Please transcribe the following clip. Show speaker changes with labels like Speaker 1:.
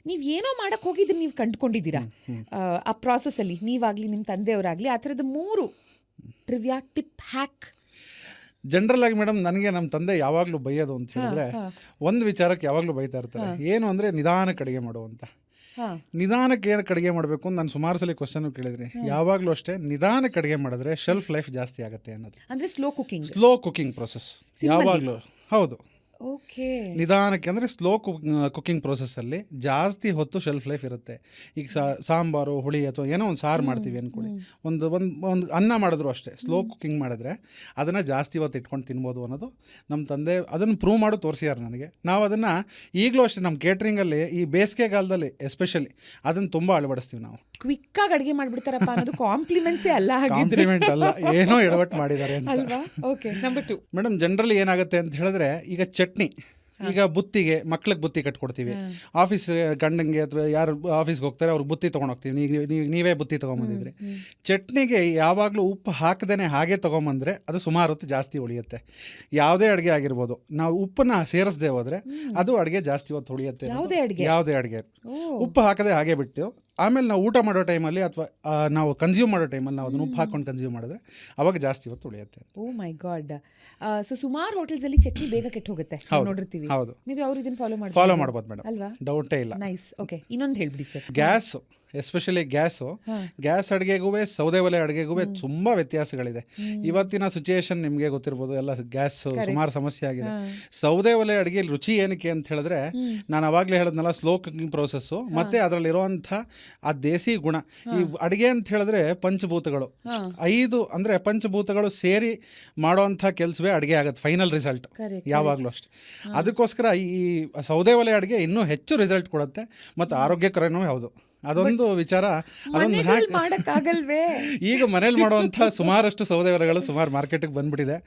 Speaker 1: ನೀವು ಏನೋ ಮಾಡಕ್ಕೆ ಹೋಗಿದ್ರೆ ನೀವು ಕಂಡುಕೊಂಡಿದ್ದೀರಾ ಆ ಪ್ರಾಸೆಸ್ಸಲ್ಲಿ, ನೀವಾಗಲಿ ನಿಮ್ಮ ತಂದೆಯವರಾಗಲಿ ಆ ಥರದ 3 ಟ್ರಿವಿಯಾ ಟಿಪ್ ಹ್ಯಾಕ್.
Speaker 2: ಜನರಲ್ ಆಗಿ ಮೇಡಮ್ ನನಗೆ ನಮ್ಮ ತಂದೆ ಯಾವಾಗಲೂ ಬೈಯೋದು ಅಂತ ಹೇಳಿದ್ರೆ ಒಂದು ವಿಚಾರಕ್ಕೆ ಯಾವಾಗಲೂ ಬೈತಾ ಇರ್ತಾರೆ, ಏನು ಅಂದರೆ ನಿಧಾನಕ್ಕೆ ಅಡುಗೆ ಮಾಡುವಂತ. ನಿಧಾನಕ್ಕೆ ಏನಕ್ಕೆ ಅಡುಗೆ ಮಾಡಬೇಕು ಅಂತ ನಾನು ಸುಮಾರು ಸಲ ಕ್ವಶನ್ ಕೇಳಿದ್ರಿ. ಯಾವಾಗಲೂ ಅಷ್ಟೇ ನಿಧಾನಕ್ಕೆ ಅಡುಗೆ ಮಾಡಿದ್ರೆ ಶೆಲ್ಫ್ ಲೈಫ್ ಜಾಸ್ತಿ ಆಗುತ್ತೆ ಅನ್ನೋದು.
Speaker 1: ಅಂದರೆ ಸ್ಲೋ
Speaker 2: ಕುಕಿಂಗ್ ಪ್ರೊಸೆಸ್ ಯಾವಾಗಲೂ. ಹೌದು,
Speaker 1: ಓಕೆ.
Speaker 2: ನಿಧಾನಕ್ಕೆ ಅಂದರೆ ಸ್ಲೋ ಕುಕಿಂಗ್ ಪ್ರೊಸೆಸ್ಸಲ್ಲಿ ಜಾಸ್ತಿ ಹೊತ್ತು ಶೆಲ್ಫ್ ಲೈಫ್ ಇರುತ್ತೆ. ಈಗ ಸಾಂಬಾರು ಹುಳಿ ಅಥವಾ ಏನೋ ಒಂದು ಸಾರು ಮಾಡ್ತೀವಿ ಅಂದ್ಕೊಳ್ಳಿ, ಒಂದು ಅನ್ನ ಮಾಡಿದ್ರು ಅಷ್ಟೇ ಸ್ಲೋ ಕುಕಿಂಗ್ ಮಾಡಿದ್ರೆ ಅದನ್ನು ಜಾಸ್ತಿ ಹೊತ್ತು ಇಟ್ಕೊಂಡು ತಿನ್ಬೋದು ಅನ್ನೋದು ನಮ್ಮ ತಂದೆ ಅದನ್ನು ಪ್ರೂವ್ ಮಾಡಿ ತೋರಿಸಿದ್ದಾರೆ ನನಗೆ. ನಾವು ಅದನ್ನು ಈಗಲೂ ಅಷ್ಟೇ ನಮ್ಮ ಕೇಟ್ರಿಂಗಲ್ಲಿ ಈ ಬೇಸಿಗೆಗಾಲದಲ್ಲಿ ಎಸ್ಪೆಷಲಿ ಅದನ್ನು ತುಂಬ ಅಳವಡಿಸ್ತೀವಿ. ನಾವು
Speaker 1: ಕ್ವಿಕ್ಕಾಗಿ ಅಡುಗೆ ಮಾಡಿಬಿಡ್ತಾರಪ್ಪ ಅನ್ನೋದು ಕಾಂಪ್ಲಿಮೆಂಟ್ಸೇ ಅಲ್ಲ,
Speaker 2: ಕಾಂಪ್ಲಿಮೆಂಟ್ ಅಲ್ಲ, ಏನೋ ಎಡವಟ್ಟು ಮಾಡಿದ್ದಾರೆ
Speaker 1: ಅಲ್ವಾ. ಓಕೆ, ನಂಬರ್ 2
Speaker 2: ಮೇಡಮ್, ಜನರಲಿ ಏನಾಗುತ್ತೆ ಅಂತ ಹೇಳಿದ್ರೆ ಈಗ ಚಟ್ನಿ, ಈಗ ಬುತ್ತಿಗೆ ಮಕ್ಳಿಗೆ ಬುತ್ತಿ ಕಟ್ಕೊಡ್ತೀವಿ, ಆಫೀಸ್ ಗಂಡಂಗೆ ಅಥವಾ ಯಾರು ಆಫೀಸ್ಗೆ ಹೋಗ್ತಾರೆ ಅವ್ರಿಗೆ ಬುತ್ತಿ ತೊಗೊಂಡೋಗ್ತೀವಿ. ನೀವೇ ಬುತ್ತಿ ತೊಗೊಂಬಂದಿದ್ರಿ. ಚಟ್ನಿಗೆ ಯಾವಾಗಲೂ ಉಪ್ಪು ಹಾಕದೇ ಹಾಗೆ ತೊಗೊಂಬಂದರೆ ಅದು ಸುಮಾರು ಹೊತ್ತು ಜಾಸ್ತಿ ಉಳಿಯುತ್ತೆ. ಯಾವುದೇ ಅಡುಗೆ ಆಗಿರ್ಬೋದು, ನಾವು ಉಪ್ಪನ್ನ ಸೇರಿಸದೆ ಹೋದರೆ ಅದು ಅಡುಗೆ ಜಾಸ್ತಿ ಹೊತ್ತು ಉಳಿಯುತ್ತೆ. ಯಾವುದೇ ಅಡುಗೆ ಉಪ್ಪು ಹಾಕದೆ ಹಾಗೆ ಬಿಟ್ಟು ಆಮೇಲೆ ನಾವು ಊಟ ಮಾಡೋ ಟೈಮಲ್ಲಿ ಅಥವಾ ನಾವು ಕನ್ಸ್ಯೂಮ್ ಮಾಡೋ ಟೈಮಲ್ಲಿ ನಾವು ಅದನ್ನು ಉಪ್ಪು ಹಾಕೊಂಡು ಕನ್ಸ್ಯೂಮ್ ಮಾಡಿದ್ರೆ ಅವಾಗ ಜಾಸ್ತಿ ಹೊತ್ತು ಉಳಿಯುತ್ತೆ.
Speaker 1: ಓ ಮೈ ಗಾಡ್. ಸೊ ಸುಮಾರು ಹೋಟೆಲ್ಸಲ್ಲಿ ಚಟ್ನಿ ಬೇಗ ಕೆಟ್ಟು ಹೋಗುತ್ತೆ, ನೋಡಿರ್ತೀವಿ.
Speaker 2: ಹೌದು,
Speaker 1: ನೀವು ಅವ್ರು ಇದನ್ನು
Speaker 2: ಫಾಲೋ ಮಾಡ್ಬೋದು ಮೇಡಮ್,
Speaker 1: ಅಲ್ವಾ?
Speaker 2: ಡೌಟೇ ಇಲ್ಲ.
Speaker 1: ನೈಸ್. ಓಕೆ, ಇನ್ನೊಂದು ಹೇಳ್ಬಿಡಿ ಸರ್.
Speaker 2: ಗ್ಯಾಸು, ಎಸ್ಪೆಷಲಿ ಗ್ಯಾಸ್ ಅಡುಗೆಗೂ ಸೌದೆ ಒಲೆ ಅಡುಗೆಗೂ ತುಂಬ ವ್ಯತ್ಯಾಸಗಳಿದೆ. ಇವತ್ತಿನ ಸಿಚುಯೇಷನ್ ನಿಮಗೆ ಗೊತ್ತಿರ್ಬೋದು, ಎಲ್ಲ ಗ್ಯಾಸ್ ಸುಮಾರು ಸಮಸ್ಯೆ ಆಗಿದೆ. ಸೌದೆ ಒಲೆ ಅಡುಗೆಯಲ್ಲಿ ರುಚಿ ಏನಕ್ಕೆ ಅಂತ ಹೇಳಿದ್ರೆ, ನಾನು ಅವಾಗಲೇ ಹೇಳಿದ್ನಲ್ಲ, ಸ್ಲೋ ಕುಕಿಂಗ್ ಪ್ರೋಸೆಸ್ಸು ಮತ್ತು ಅದರಲ್ಲಿರುವಂಥ ಆ ದೇಸಿ ಗುಣ. ಈ ಅಡುಗೆ ಅಂತ ಹೇಳಿದ್ರೆ ಪಂಚಭೂತಗಳು 5 ಅಂದರೆ ಪಂಚಭೂತಗಳು ಸೇರಿ ಮಾಡೋವಂಥ ಕೆಲಸವೇ ಅಡುಗೆ ಆಗುತ್ತೆ, ಫೈನಲ್ ರಿಸಲ್ಟ್ ಯಾವಾಗಲೂ ಅಷ್ಟೆ. ಅದಕ್ಕೋಸ್ಕರ ಈ ಸೌದೆ ಒಲೆ ಅಡುಗೆ ಇನ್ನೂ ಹೆಚ್ಚು ರಿಸಲ್ಟ್ ಕೊಡುತ್ತೆ ಮತ್ತು ಆರೋಗ್ಯಕರನೂ ಹೌದು. ಅದೊಂದು ವಿಚಾರ, ಅದೊಂದು
Speaker 1: ಮಾಡೋಕ್ಕಾಗಲ್ವೇ?
Speaker 2: ಈಗ ಮನೇಲಿ ಮಾಡುವಂಥ ಸುಮಾರಷ್ಟು ಸೌದೆ ಒಲೆಗಳು ಸುಮಾರು ಮಾರ್ಕೆಟಿಗೆ ಬಂದ್ಬಿಟ್ಟಿದೆ.